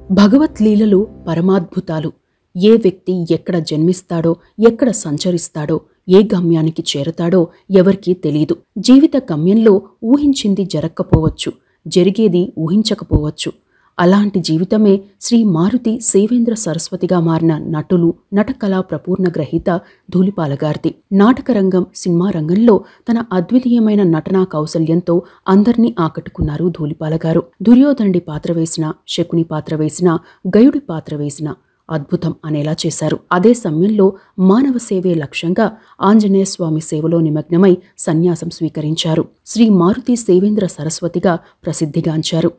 భగవత్ లీలలు పరమాద్భుతాలు. ఏ వ్యక్తి ఎక్కడ జన్మిస్తాడో, ఎక్కడ సంచరిస్తాడో, ఏ గమ్యానికి చేరతాడో ఎవరికీ తెలీదు. జీవిత గమ్యంలో ఊహించింది జరక్కపోవచ్చు, జరిగేది ఊహించకపోవచ్చు. అలాంటి జీవితమే శ్రీ మారుతి సేవేంద్ర సరస్వతిగా మారిన నటులు, నటకళా ప్రపూర్ణ గ్రహీత ధూళిపాలగారిది. నాటకరంగం, సినిమా రంగంలో తన అద్వితీయమైన నటనా కౌశల్యంతో అందర్నీ ఆకట్టుకున్నారు ధూళిపాలగారు. దుర్యోధనుడి పాత్ర వేసిన, శకుని పాత్ర వేసిన, గయుడి పాత్ర వేసిన అద్భుతం అనేలా చేశారు. అదే సమయంలో మానవ సేవే లక్ష్యంగా ఆంజనేయ స్వామి సేవలో నిమగ్నమై సన్యాసం స్వీకరించారు. శ్రీ మారుతి సేవేంద్ర సరస్వతిగా ప్రసిద్ధిగాంచారు.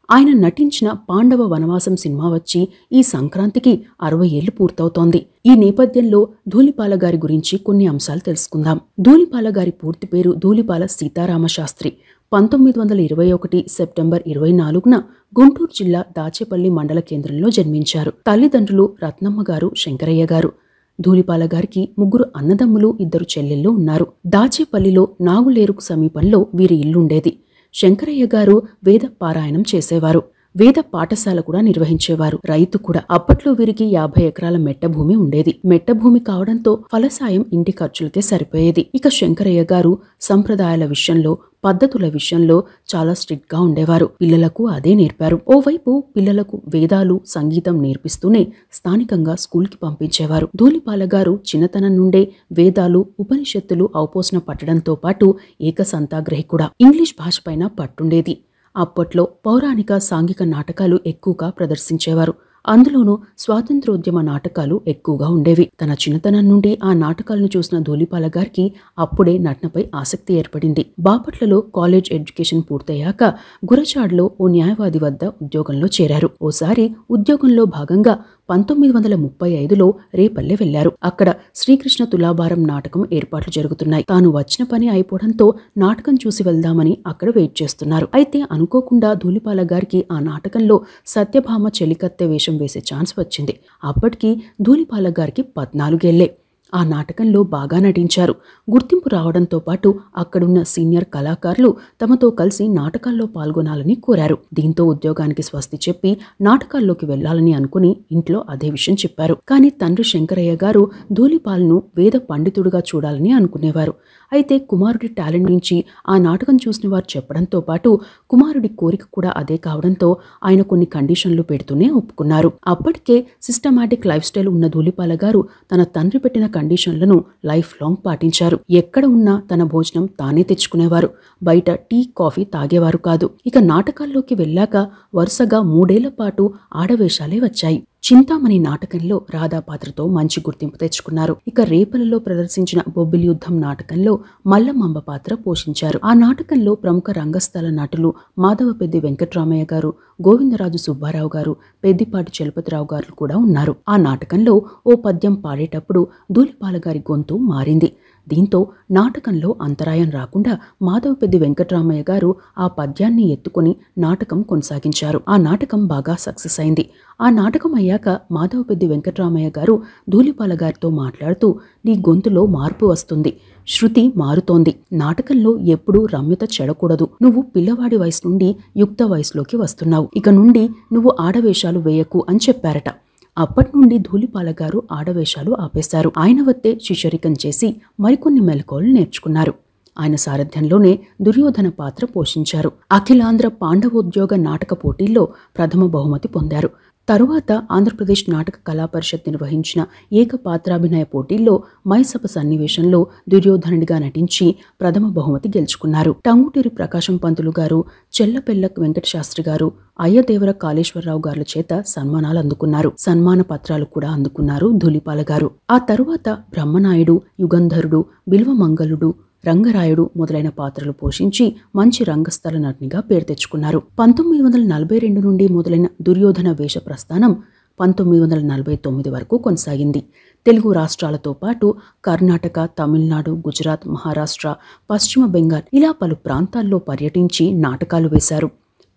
ఆయన నటించిన పాండవ వనవాసం సినిమా వచ్చి ఈ సంక్రాంతికి 60 ఏళ్లు పూర్తవుతోంది. ఈ నేపథ్యంలో ధూళిపాలగారి గురించి కొన్ని అంశాలు తెలుసుకుందాం. ధూళిపాలగారి పూర్తి పేరు ధూళిపాల సీతారామశాస్త్రి. 1921 సెప్టెంబర్ 24న గుంటూరు జిల్లా దాచేపల్లి మండల కేంద్రంలో జన్మించారు. తల్లిదండ్రులు రత్నమ్మ గారు, శంకరయ్య గారు. ధూళిపాలగారికి 3 అన్నదమ్ములు, 2 చెల్లెళ్ళు ఉన్నారు. దాచేపల్లిలో నాగులేరుకు సమీపంలో వీరి ఇల్లుండేది. శంకరయ్య గారు వేద పారాయణం చేసేవారు. వేద పాఠశాల కూడా నిర్వహించేవారు. రైతు కూడా. అప్పట్లో వీరికి 50 ఎకరాల మెట్టభూమి ఉండేది. మెట్టభూమి కావడంతో ఫలసాయం ఇంటి ఖర్చులకే సరిపోయేది. ఇక శంకరయ్య గారు సంప్రదాయాల విషయంలో, పద్ధతుల విషయంలో చాలా స్ట్రిక్ట్ గా ఉండేవారు. పిల్లలకు అదే నేర్పారు. ఓవైపు పిల్లలకు వేదాలు, సంగీతం నేర్పిస్తూనే స్థానికంగా స్కూల్కి పంపించేవారు. ధూళిపాలగారు చిన్నతనం నుండే వేదాలు, ఉపనిషత్తులు ఔపోసన పట్టడంతో పాటు ఏకసంతాగ్రహి కూడా. ఇంగ్లీష్ భాష పైన పట్టుండేది. అప్పట్లో పౌరాణిక, సాంఘిక నాటకాలు ఎక్కువగా ప్రదర్శించేవారు. అందులోనూ స్వాతంత్రోద్యమ నాటకాలు ఎక్కువగా ఉండేవి. తన చిన్నతనం నుండి ఆ నాటకాలను చూసిన ధూళిపాలగారికి అప్పుడే నటనపై ఆసక్తి ఏర్పడింది. బాపట్లలో కాలేజ్ ఎడ్యుకేషన్ పూర్తయ్యాక గురజాడలో ఓ న్యాయవాది వద్ద ఉద్యోగంలో చేరారు. ఓసారి ఉద్యోగంలో భాగంగా 1935లో రేపల్లె వెళ్లారు. అక్కడ శ్రీకృష్ణ తులాభారం నాటకం ఏర్పాట్లు జరుగుతున్నాయి. తాను వచ్చిన పని అయిపోవడంతో నాటకం చూసి వెళ్దామని అక్కడ వెయిట్ చేస్తున్నారు. అయితే అనుకోకుండా ధూళిపాలగారికి ఆ నాటకంలో సత్యభామ చెలికత్తె వేషం వేసే ఛాన్స్ వచ్చింది. అప్పటికి ధూళిపాలగారికి 14 ఏళ్లే. ఆ నాటకంలో బాగా నటించారు. గుర్తింపు రావడంతో పాటు అక్కడున్న సీనియర్ కళాకారులు తమతో కలిసి నాటకాల్లో పాల్గొనాలని కోరారు. దీంతో ఉద్యోగానికి స్వస్తి చెప్పి నాటకాల్లోకి వెళ్లాలని అనుకుని ఇంట్లో అదే విషయం చెప్పారు. కానీ తండ్రి శంకరయ్య గారు ధూళిపాలను వేద పండితుడుగా చూడాలని అనుకునేవారు. అయితే కుమారుడి టాలెంట్ నుంచి ఆ నాటకం చూసిన వారు చెప్పడంతో పాటు కుమారుడి కోరిక కూడా అదే కావడంతో ఆయన కొన్ని కండిషన్లు పెడుతూనే ఒప్పుకున్నారు. అప్పటికే సిస్టమాటిక్ లైఫ్ స్టైల్ ఉన్న ధూళిపాలగారు తన తండ్రి పెట్టిన కండిషన్లను లైఫ్ లాంగ్ పాటించారు. ఎక్కడ ఉన్నా తన భోజనం తానే తెచ్చుకునేవారు. బయట టీ, కాఫీ తాగేవారు కాదు. ఇక నాటకాల్లోకి వెళ్ళాక వరుసగా 3 ఏళ్ల పాటు ఆడవేషాలే వచ్చాయి. చింతామణి నాటకంలో రాధా పాత్రతో మంచి గుర్తింపు తెచ్చుకున్నారు. ఇక రేపలలో ప్రదర్శించిన బొబ్బిలి యుద్ధం నాటకంలో మల్లమాంబ పాత్ర పోషించారు. ఆ నాటకంలో ప్రముఖ రంగస్థల నటులు మాధవపెద్ది వెంకట్రామయ్య గారు, గోవిందరాజు సుబ్బారావు గారు, పెద్దిపాటి చలపతిరావు గారు కూడా ఉన్నారు. ఆ నాటకంలో ఓ పద్యం పాడేటప్పుడు ధూళిపాలగారి గొంతు మారింది. దీంతో నాటకంలో అంతరాయం రాకుండా మాధవపెద్ది వెంకట్రామయ్య గారు ఆ పద్యాన్ని ఎత్తుకుని నాటకం కొనసాగించారు. ఆ నాటకం బాగా సక్సెస్ అయింది. ఆ నాటకం అయ్యాక మాధవపెద్ది వెంకట్రామయ్య గారు ధూళిపాలగారితో మాట్లాడుతూ, నీ గొంతులో మార్పు వస్తుంది, శృతి మారుతోంది. నాటకంలో ఎప్పుడూ రమ్యత చెడకూడదు. నువ్వు పిల్లవాడి వయసు నుండి యుక్త వయసులోకి వస్తున్నావు. ఇక నుండి నువ్వు ఆడవేషాలు వేయకు అని చెప్పారట. అప్పటి నుండి ధూళిపాలగారు ఆడవేషాలు ఆపేశారు. ఆయన వద్దే శిష్యరికం చేసి మరికొన్ని మెలకువలు నేర్చుకున్నారు. ఆయన సారథ్యంలోనే దుర్యోధన పాత్ర పోషించారు. అఖిలాంధ్ర పాండవోద్యోగ నాటక పోటీల్లో ప్రథమ బహుమతి పొందారు. తరువాత ఆంధ్రప్రదేశ్ నాటక కళా పరిషత్ నిర్వహించిన ఏకపాత్రాభినయ పోటీల్లో మైసభ సన్నివేశంలో దుర్యోధనుడిగా నటించి ప్రథమ బహుమతి గెలుచుకున్నారు. టంగుటూరి ప్రకాశం పంతులు గారు, చెల్లపెల్ల వెంకటశాస్త్రి గారు, అయ్యదేవర కాళేశ్వరరావు గారుల చేత సన్మానాలు అందుకున్నారు. సన్మాన పత్రాలు కూడా అందుకున్నారు ధూళిపాలగారు. ఆ తరువాత బ్రహ్మనాయుడు, యుగంధరుడు, బిల్వమంగళుడు, రంగరాయుడు మొదలైన పాత్రలు పోషించి మంచి రంగస్థల నటునిగా పేరు తెచ్చుకున్నారు. 1942 నుండి మొదలైన దుర్యోధన వేష ప్రస్థానం 1949 వరకు కొనసాగింది. తెలుగు రాష్ట్రాలతో పాటు కర్ణాటక, తమిళనాడు, గుజరాత్, మహారాష్ట్ర, పశ్చిమ బెంగాల్ ఇలా పలు ప్రాంతాల్లో పర్యటించి నాటకాలు వేశారు.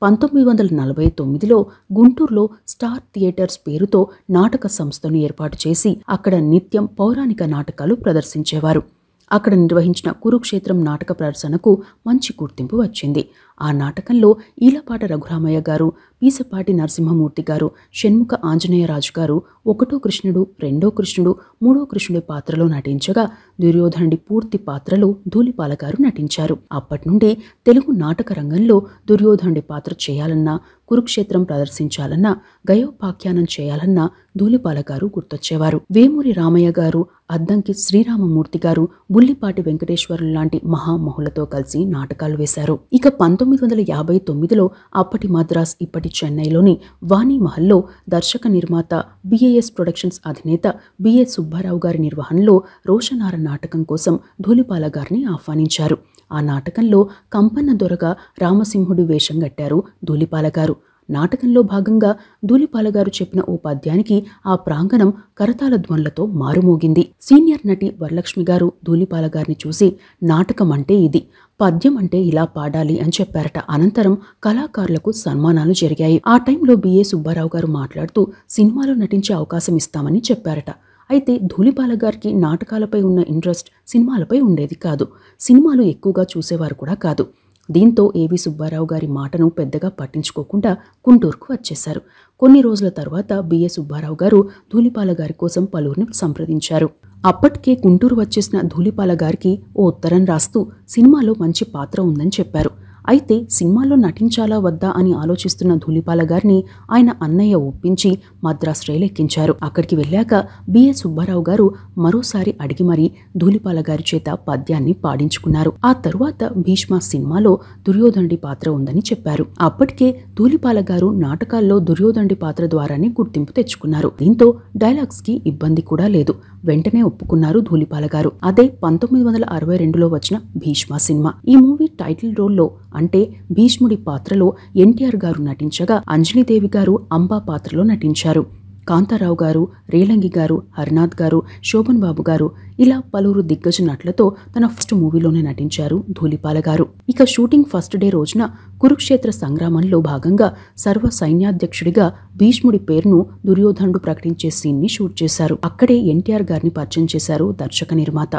1949లో గుంటూరులో స్టార్ థియేటర్స్ పేరుతో నాటక సంస్థను ఏర్పాటు చేసి అక్కడ నిత్యం పౌరాణిక నాటకాలు ప్రదర్శించేవారు. అక్కడ నిర్వహించిన కురుక్షేత్రం నాటక ప్రదర్శనకు మంచి గుర్తింపు వచ్చింది. ఆ నాటకంలో ఈలపాట రఘురామయ్య గారు, పీసపాటి నరసింహమూర్తి గారు, షణ్ముఖ ఆంజనేయరాజు గారు ఒకటో కృష్ణుడు, రెండో కృష్ణుడు, మూడో కృష్ణుడి పాత్రలో నటించగా దుర్యోధనుడి పూర్తి పాత్రలో ధూళిపాల గారు నటించారు. అప్పటి నుండి తెలుగు నాటక రంగంలో దుర్యోధనుడి పాత్ర చేయాలన్నా, కురుక్షేత్రం ప్రదర్శించాలన్నా, గయోపాఖ్యానం చేయాలన్నా ధూళిపాల గారు గుర్తొచ్చేవారు. వేమూరి రామయ్య గారు, అద్దంకి శ్రీరామమూర్తి గారు, బుల్లిపాటి వెంకటేశ్వరులు లాంటి మహామహులతో కలిసి నాటకాలు వేశారు. ఇక 1959లో అప్పటి మద్రాస్ ఇప్పటి చెన్నైలోని వాణిమహల్లో దర్శక నిర్మాత బిఏఎస్ ప్రొడక్షన్స్ అధినేత బిఏ సుబ్బారావు గారి నిర్వహణలో రోషనార నాటకం కోసం ధూళిపాల గారిని ఆహ్వానించారు. ఆ నాటకంలో కంపన్న దొరగా రామసింహుడి వేషం గట్టారు ధూళిపాల గారు. నాటకంలో భాగంగా ధూళిపాల గారు చెప్పిన ఓ పద్యానికి ఆ ప్రాంగణం కరతాళ ధ్వనులతో మారుమోగింది. సీనియర్ నటి వరలక్ష్మి గారు ధూళిపాల గారిని చూసి నాటకం అంటే ఇది, పద్యం అంటే ఇలా పాడాలి అని చెప్పారట. అనంతరం కళాకారులకు సన్మానాలు జరిగాయి. ఆ టైంలో బిఏ సుబ్బారావు గారు మాట్లాడుతూ సినిమాలో నటించే అవకాశం ఇస్తామని చెప్పారట. అయితే ధూళిపాల గారికి నాటకాలపై ఉన్న ఇంట్రెస్ట్ సినిమాలపై ఉండేది కాదు. సినిమాలు ఎక్కువగా చూసేవారు కూడా కాదు. దీంతో ఏవి సుబ్బారావు గారి మాటను పెద్దగా పట్టించుకోకుండా గుంటూరుకు వచ్చేశారు. కొన్ని రోజుల తర్వాత బిఏ సుబ్బారావు గారు ధూళిపాల గారి కోసం పలువురిని సంప్రదించారు. అప్పటికే గుంటూరు వచ్చేసిన ధూళిపాల గారికి ఓ ఉత్తరం రాస్తూ సినిమాలో మంచి పాత్ర ఉందని చెప్పారు. అయితే సినిమాలో నటించాలా వద్దా అని ఆలోచిస్తున్న ధూళిపాల గారిని ఆయన అన్నయ్య ఒప్పించి మద్రాస్ రైలు ఎక్కించారు. అక్కడికి వెళ్ళాక బిఏ సుబ్బారావు గారు మరోసారి అడిగి మరీ ధూళిపాల గారి చేత పద్యాన్ని పాడించుకున్నారు. ఆ తరువాత భీష్మ సినిమాలో దుర్యోధనుడి పాత్ర ఉందని చెప్పారు. అప్పటికే ధూళిపాల గారు నాటకాల్లో దుర్యోధనుడి పాత్ర ద్వారానే గుర్తింపు తెచ్చుకున్నారు. దీంతో డైలాగ్స్ కి ఇబ్బంది కూడా లేదు. వెంటనే ఒప్పుకున్నారు ధూళిపాల గారు. అదే 1962లో వచ్చిన భీష్మ సినిమా. ఈ మూవీ టైటిల్ రోల్లో అంటే భీష్ముడి పాత్రలో ఎన్టీఆర్ గారు నటించగా అంజలిదేవి గారు అంబా పాత్రలో నటించారు. కాంతారావు గారు, రేలంగి గారు, హరినాథ్ గారు, శోభన్ బాబు గారు ఇలా పలువురు దిగ్గజ నటులతో తన ఫస్ట్ మూవీలోనే నటించారు ధూళిపాల గారు. ఇక షూటింగ్ ఫస్ట్ డే రోజున కురుక్షేత్ర సంగ్రామంలో భాగంగా సర్వ సైన్యాధ్యక్షుడిగా భీష్ముడి పేరును దుర్యోధనుడు ప్రకటించే సీన్ ని షూట్ చేశారు. అక్కడే ఎన్టీఆర్ గారిని పరిచయం చేశారు దర్శక నిర్మాత.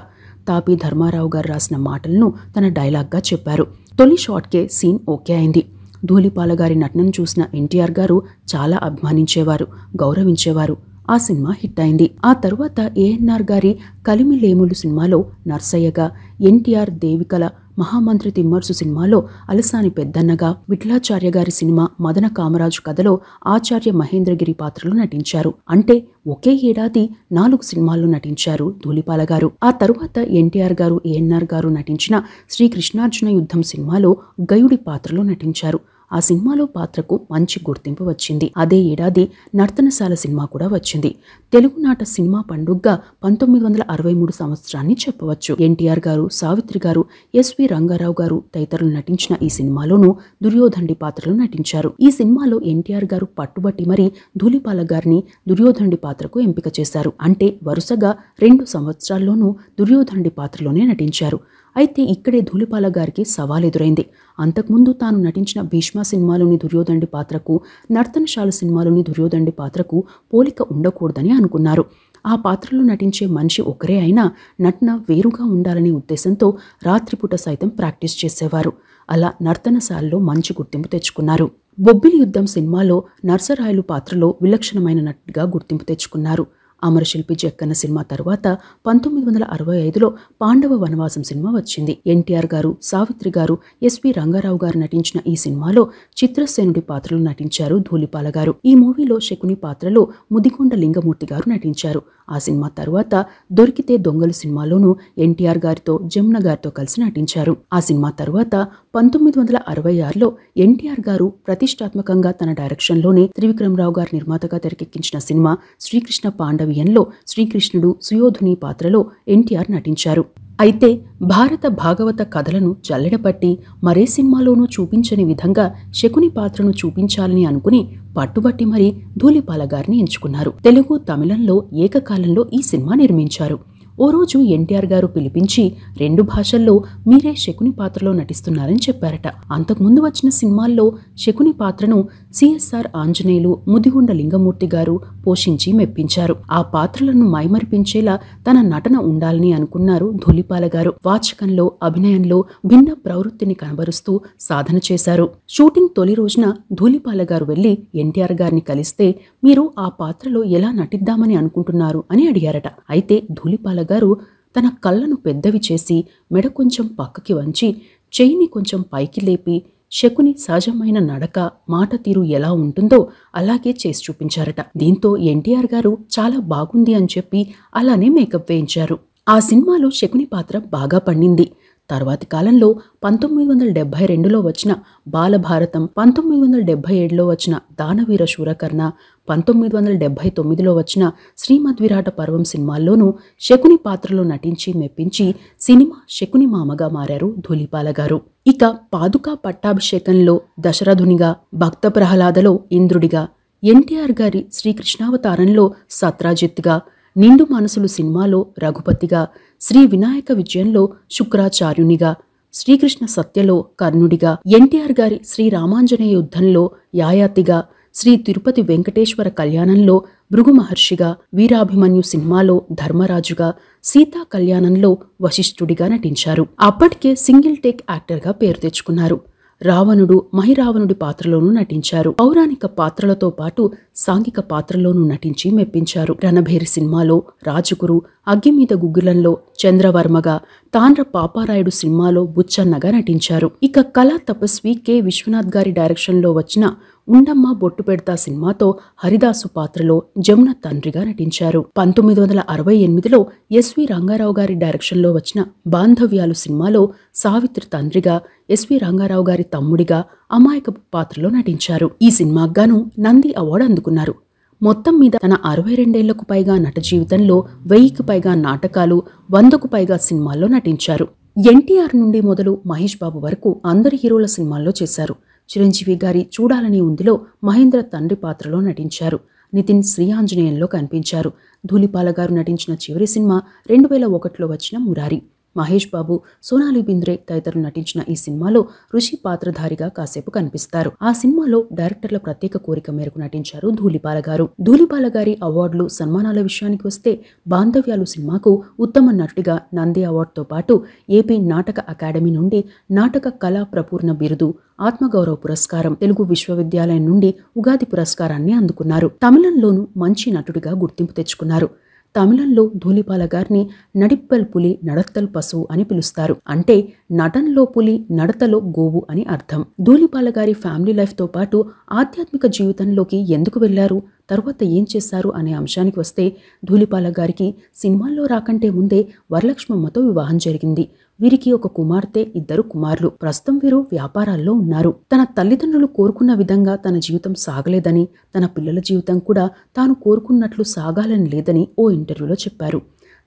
తాపి ధర్మారావు గారు రాసిన మాటలను తన డైలాగ్గా చెప్పారు. తొలి షాట్కే సీన్ ఓకే అయింది. ధూళిపాల గారి నటనను చూసిన ఎన్టీఆర్ గారు చాలా అభిమానించేవారు, గౌరవించేవారు. ఆ సినిమా హిట్ అయింది. ఆ తరువాత ఏఎన్ఆర్ గారి కలిమిలేములు సినిమాలో నర్సయ్యగా, ఎన్టీఆర్ దేవికల మహామంత్రి తిమ్మర్సు సినిమాలో అలసాని పెద్దన్నగా, విఠలాచార్య గారి సినిమా మదన కామరాజు కథలో ఆచార్య మహేంద్రగిరి పాత్రలో నటించారు. అంటే ఒకే ఏడాది 4 సినిమాల్లో నటించారు ధూళిపాల గారు. ఆ తరువాత ఎన్టీఆర్ గారు, ఏఎన్ఆర్ గారు నటించిన శ్రీకృష్ణార్జున యుద్ధం సినిమాలో గయుడి పాత్రలో నటించారు. ఆ సినిమాలో పాత్రకు మంచి గుర్తింపు వచ్చింది. అదే ఏడాది నర్తనశాల సినిమా కూడా వచ్చింది. తెలుగునాట సినిమా పండుగగా 1963 సంవత్సరాన్ని చెప్పవచ్చు. ఎన్టీఆర్ గారు, సావిత్రి గారు, ఎస్వి రంగారావు గారు తదితరులు నటించిన ఈ సినిమాలోనూ దుర్యోధనుడి పాత్రలో నటించారు. ఈ సినిమాలో ఎన్టీఆర్ గారు పట్టుబట్టి మరీ ధూళిపాల గారిని దుర్యోధనుడి పాత్రకు ఎంపిక చేశారు. అంటే వరుసగా 2 సంవత్సరాల్లోనూ దుర్యోధనుడి పాత్రలోనే నటించారు. అయితే ఇక్కడే ధూళిపాల గారికి సవాల్ ఎదురైంది. అంతకుముందు తాను నటించిన భీష్మ సినిమాలోని దుర్యోధనుడి పాత్రకు, నర్తనశాల సినిమాలోని దుర్యోధనుడి పాత్రకు పోలిక ఉండకూడదని అనుకున్నారు. ఆ పాత్రలో నటించే మనిషి ఒకరే అయినా నటన వేరుగా ఉండాలనే ఉద్దేశంతో రాత్రిపూట సైతం ప్రాక్టీస్ చేసేవారు. అలా నర్తనశాలలో మంచి గుర్తింపు తెచ్చుకున్నారు. బొబ్బిలి యుద్ధం సినిమాలో నర్సరాయలు పాత్రలో విలక్షణమైన నటుడిగా గుర్తింపు తెచ్చుకున్నారు. అమరశిల్పి జక్కన్న సినిమా తర్వాత 1965లో పాండవ వనవాసం సినిమా వచ్చింది. ఎన్టీఆర్ గారు, సావిత్రి గారు, ఎస్వి రంగారావు గారు నటించిన ఈ సినిమాలో చిత్రసేనుడి పాత్రలో నటించారు ధూళిపాల గారు. ఈ మూవీలో శకుని పాత్రలో ముదిగొండ లింగమూర్తి గారు నటించారు. ఆ సినిమా తర్వాత దొరికితే దొంగలు సినిమాలోనూ ఎన్టీఆర్ గారితో, జమున గారితో కలిసి నటించారు. ఆ సినిమా తర్వాత 1966లో ఎన్టీఆర్ గారు ప్రతిష్టాత్మకంగా తన డైరెక్షన్లోనే త్రివిక్రమరావు గారి నిర్మాతగా తెరకెక్కించిన సినిమా శ్రీకృష్ణ పాండవియంలో శ్రీకృష్ణుడు సుయోధుని పాత్రలో ఎన్టీఆర్ నటించారు. అయితే భారత భాగవత కథలను జల్లెడపట్టి మరే సినిమాలోనూ చూపించని విధంగా శకుని పాత్రను చూపించాలని అనుకుని పట్టుబట్టి మరీ ధూళిపాల గారిని ఎంచుకున్నారు. తెలుగు, తమిళంలో ఏకకాలంలో ఈ సినిమా నిర్మించారు. ఓ రోజు ఎన్టీఆర్ గారు పిలిపించి 2 భాషల్లో మీరే శకుని పాత్రలో నటిస్తున్నారని చెప్పారట. అంతకుముందు వచ్చిన సినిమాల్లో శకుని పాత్రను సిఎస్ఆర్ ఆంజనేయులు, ముదిగొండ లింగమూర్తి గారు పోషించి మెప్పించారు. ఆ పాత్రలను మైమరిపించేలా తన నటన ఉండాలని అనుకున్నారు ధూళిపాల గారు. వాచకంలో, అభినయంలో భిన్న ప్రవృత్తిని కనబరుస్తూ సాధన చేశారు. షూటింగ్ తొలి రోజున ధూళిపాల గారు వెళ్లి ఎన్టీఆర్ గారిని కలిస్తే మీరు ఆ పాత్రలో ఎలా నటిద్దామని అనుకుంటున్నారు అని అడిగారట. అయితే ధూళిపాల గారు తన కళ్ళను పెద్దవి చేసి మెడ కొంచెం పక్కకి వంచి చెయ్యిని కొంచెం పైకి లేపి శకుని సహజమైన నడక, మాట తీరు ఎలా ఉంటుందో అలాగే చేసి చూపించారట. దీంతో ఎన్టీఆర్ గారు చాలా బాగుంది అని చెప్పి అలానే మేకప్ వేయించారు. ఆ సినిమాలో శకుని పాత్ర బాగా పండింది. తర్వాతి కాలంలో 1972లో వచ్చిన బాలభారతం, 1977లో వచ్చిన దానవీర శూరకర్ణ, 1979లో వచ్చిన శ్రీమద్విరాట పర్వం సినిమాల్లోనూ శకుని పాత్రలో నటించి మెప్పించి సినిమా శకుని మామగా మారారు ధూళిపాల గారు. ఇక పాదుకా పట్టాభిషేకంలో దశరథునిగా, భక్త ప్రహ్లాదలో ఇంద్రుడిగా, ఎన్టీఆర్ గారి శ్రీకృష్ణావతారంలో సత్రాజిత్గా, నిండు మనసులు సినిమాలో రఘుపతిగా, శ్రీ వినాయక విజయంలో శుక్రాచార్యునిగా, శ్రీకృష్ణ సత్యలో కర్ణుడిగా, ఎన్టీఆర్ గారి శ్రీ రామాంజనేయ యుద్ధంలో యాయాతిగా, శ్రీ తిరుపతి వెంకటేశ్వర కళ్యాణంలో భృగు మహర్షిగా, వీరాభిమన్యు సినిమాలో ధర్మరాజుగా, సీతా కళ్యాణంలో వశిష్ఠుడిగా నటించారు. అప్పటికే సింగిల్ టేక్ యాక్టర్గా పేరు తెచ్చుకున్నారు. రావణుడు, మహిరావణుడి పాత్రలోనూ నటించారు. పౌరాణిక పాత్రలతో పాటు సాంఘిక పాత్రలోనూ నటించి మెప్పించారు. రణభేరి సినిమాలో రాజుగురు, అగ్గిమీద గుగ్గిలంలో చంద్రవర్మగా, తాండ్ర పాపారాయుడు సినిమాలో బుచ్చన్నగా నటించారు. ఇక కళా తపస్వి కె విశ్వనాథ్ గారి డైరెక్షన్లో వచ్చిన ఉండమ్మ బొట్టు పెడతా సినిమాతో హరిదాసు పాత్రలో జమున తండ్రిగా నటించారు. 1968లో ఎస్వి రంగారావు గారి డైరెక్షన్లో వచ్చిన బాంధవ్యాలు సినిమాలో సావిత్రి తండ్రిగా, ఎస్వి రంగారావు గారి తమ్ముడిగా అమాయకపు పాత్రలో నటించారు. ఈ సినిమాకు గాను నంది అవార్డు అందుకున్నారు. మొత్తం మీద తన 62 పైగా నట జీవితంలో 1000కి పైగా నాటకాలు, 100కు పైగా సినిమాల్లో నటించారు. ఎన్టీఆర్ నుండి మొదలు మహేష్ బాబు వరకు అందరి హీరోల సినిమాల్లో చేశారు. చిరంజీవి గారి చూడాలని ఉందిలో మహేంద్ర తండ్రి పాత్రలో నటించారు. నితిన్ శ్రీఆంజనేయంలో కనిపించారు. ధూళిపాల గారు నటించిన చివరి సినిమా 2001లో వచ్చిన మురారి. మహేష్ బాబు, సోనాలి బింద్రే తదితరులు నటించిన ఈ సినిమాలో ఋషి పాత్రధారిగా కాసేపు కనిపిస్తారు. ఆ సినిమాలో డైరెక్టర్ల ప్రత్యేక కోరిక మేరకు నటించారు ధూళిపాల గారు. ధూళిపాల గారి అవార్డులు, సన్మానాల విషయానికి వస్తే బాంధవ్యాలు సినిమాకు ఉత్తమ నటుడిగా నంది అవార్డుతో పాటు ఏపీ నాటక అకాడమీ నుండి నాటక కళా ప్రపూర్ణ బిరుదు, ఆత్మగౌరవ పురస్కారం, తెలుగు విశ్వవిద్యాలయం నుండి ఉగాది పురస్కారాన్ని అందుకున్నారు. తమిళంలోనూ మంచి నటుడిగా గుర్తింపు తెచ్చుకున్నారు. తమిళంలో ధూళిపాల గారిని నడిప్పల్ పులి నడత్తల్ పశువు అని పిలుస్తారు. అంటే నటనలో పులి, నడతలో గోవు అని అర్థం. ధూళిపాల గారి ఫ్యామిలీ లైఫ్తో పాటు ఆధ్యాత్మిక జీవితంలోకి ఎందుకు వెళ్లారు, తర్వాత ఏం చేశారు అనే అంశానికి వస్తే ధూళిపాల గారికి సినిమాల్లో రాకంటే ముందే వరలక్ష్మమ్మతో వివాహం జరిగింది. వీరికి ఒక కుమార్తె, 2 కుమారులు. ప్రస్తుతం వీరు వ్యాపారాల్లో ఉన్నారు. తన తల్లిదండ్రులు కోరుకున్న విధంగా తన జీవితం సాగలేదని, తన పిల్లల జీవితం కూడా తాను కోరుకున్నట్లు సాగాలని లేదని ఓ ఇంటర్వ్యూలో చెప్పారు.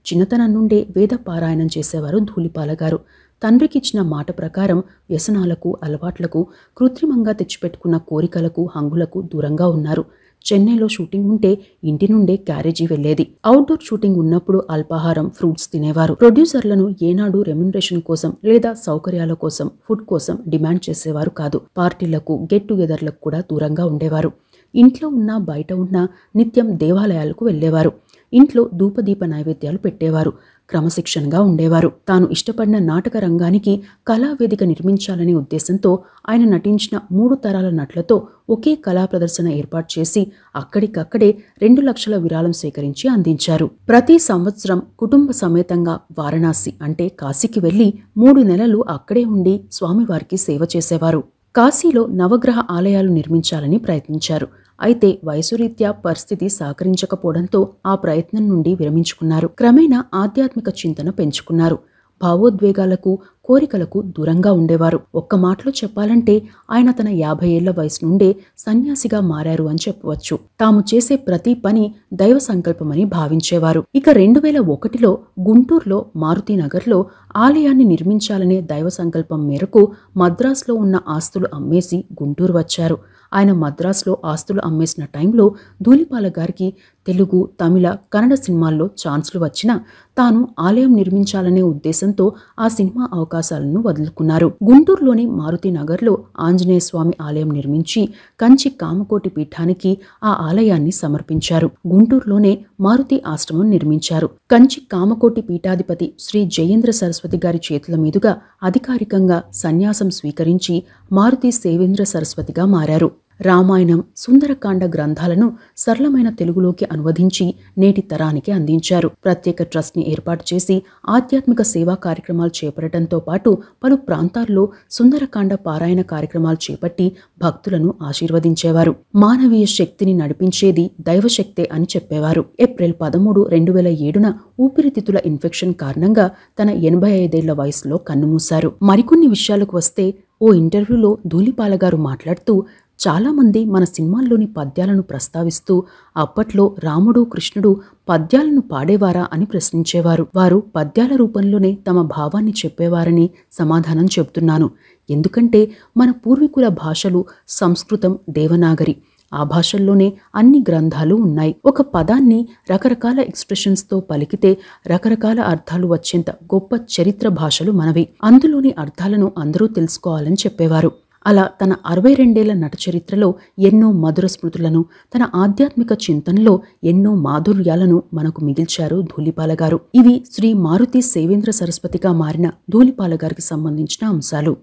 చిన్నతనం నుండే వేద పారాయణం చేసేవారు ధూళిపాల గారు. తండ్రికిచ్చిన మాట ప్రకారం వ్యసనాలకు, అలవాట్లకు, కృత్రిమంగా తెచ్చిపెట్టుకున్న కోరికలకు, హంగులకు దూరంగా ఉన్నారు. చెన్నైలో షూటింగ్ ఉంటే ఇంటి నుండే క్యారేజీ వెళ్లేది. అవుట్డోర్ షూటింగ్ ఉన్నప్పుడు అల్పాహారం, ఫ్రూట్స్ తినేవారు. ప్రొడ్యూసర్లను ఏనాడు రెమ్యునరేషన్ కోసం లేదా సౌకర్యాల కోసం, ఫుడ్ కోసం డిమాండ్ చేసేవారు కాదు. పార్టీలకు, గెట్ టుగెదర్లకు కూడా దూరంగా ఉండేవారు. ఇంట్లో ఉన్నా బయట ఉన్నా నిత్యం దేవాలయాలకు వెళ్లేవారు. ఇంట్లో ధూపదీప నైవేద్యాలు పెట్టేవారు. క్రమశిక్షణగా ఉండేవారు. తాను ఇష్టపడిన నాటక రంగానికి కళావేదిక నిర్మించాలనే ఉద్దేశంతో ఆయన నటించిన 3 తరాల నటులతో ఒకే కళా ప్రదర్శన ఏర్పాటు చేసి అక్కడికక్కడే 2 లక్షల విరాళం సేకరించి అందించారు. ప్రతి సంవత్సరం కుటుంబ సమేతంగా వారణాసి అంటే కాశీకి వెళ్లి 3 నెలలు అక్కడే ఉండి స్వామివారికి సేవ చేసేవారు. కాశీలో నవగ్రహ ఆలయాలు నిర్మించాలని ప్రయత్నించారు. అయితే వయసురీత్యా పరిస్థితి సహకరించకపోవడంతో ఆ ప్రయత్నం నుండి విరమించుకున్నారు. క్రమేణా ఆధ్యాత్మిక చింతన పెంచుకున్నారు. భావోద్వేగాలకు, కోరికలకు దూరంగా ఉండేవారు. ఒక్క మాటలో చెప్పాలంటే ఆయన తన 50 ఏళ్ల వయసు నుండే సన్యాసిగా మారారు అని చెప్పవచ్చు. తాము చేసే ప్రతి పని దైవ సంకల్పమని భావించేవారు. ఇక 2001లో గుంటూరులో మారుతినగర్లో ఆలయాన్ని నిర్మించాలనే దైవ సంకల్పం మేరకు మద్రాసులో ఉన్న ఆస్తులు అమ్మేసి గుంటూరు వచ్చారు. ఆయన మద్రాసులో ఆస్తులు అమ్మేసిన టైంలో ధూళిపాల గారికి తెలుగు, తమిళ, కన్నడ సినిమాల్లో ఛాన్సులు వచ్చినా తాను ఆలయం నిర్మించాలనే ఉద్దేశంతో ఆ సినిమా అవకాశాలను వదులుకున్నారు. గుంటూరులోని మారుతి నగర్లో ఆంజనేయ స్వామి ఆలయం నిర్మించి కంచి కామకోటి పీఠానికి ఆ ఆలయాన్ని సమర్పించారు. గుంటూరులోనే మారుతి ఆశ్రమం నిర్మించారు. కంచి కామకోటి పీఠాధిపతి శ్రీ జయేంద్ర సరస్వతి గారి చేతుల మీదుగా అధికారికంగా సన్యాసం స్వీకరించి మారుతి సేవేంద్ర సరస్వతిగా మారారు. రామాయణం, సుందరకాండ గ్రంథాలను సరళమైన తెలుగులోకి అనువదించి నేటి తరానికి అందించారు. ప్రత్యేక ట్రస్ట్ని ఏర్పాటు చేసి ఆధ్యాత్మిక సేవా కార్యక్రమాలు చేపట్టడంతో పాటు పలు ప్రాంతాల్లో సుందరకాండ పారాయణ కార్యక్రమాలు చేపట్టి భక్తులను ఆశీర్వదించేవారు. మానవీయ శక్తిని నడిపించేది దైవశక్తే అని చెప్పేవారు. ఏప్రిల్ 13, 2007 ఊపిరితిత్తుల ఇన్ఫెక్షన్ కారణంగా తన 85 ఏళ్ల వయసులో కన్నుమూశారు. మరికొన్ని విషయాలకు వస్తే ఓ ఇంటర్వ్యూలో ధూళిపాల గారు మాట్లాడుతూ, చాలామంది మన సినిమాల్లోని పద్యాలను ప్రస్తావిస్తూ అప్పట్లో రాముడు, కృష్ణుడు పద్యాలను పాడేవారా అని ప్రశ్నించేవారు. వారు పద్యాల రూపంలోనే తమ భావాన్ని చెప్పేవారని సమాధానం చెబుతున్నాను. ఎందుకంటే మన పూర్వీకుల భాషలు సంస్కృతం, దేవనాగరి. ఆ భాషల్లోనే అన్ని గ్రంథాలు ఉన్నాయి. ఒక పదాన్ని రకరకాల ఎక్స్ప్రెషన్స్తో పలికితే రకరకాల అర్థాలు వచ్చేంత గొప్ప చరిత్ర భాషలు మనవి. అందులోని అర్థాలను అందరూ తెలుసుకోవాలని చెప్పేవారు. అలా తన 62 ఏళ్ల నట చరిత్రలో ఎన్నో మధుర స్మృతులను, తన ఆధ్యాత్మిక చింతనలో ఎన్నో మాధుర్యాలను మనకు మిగిల్చారు ధూళిపాల గారు. ఇవి శ్రీ మారుతి సేవేంద్ర సరస్వతిగా మారిన ధూళిపాల గారికి సంబంధించిన అంశాలు.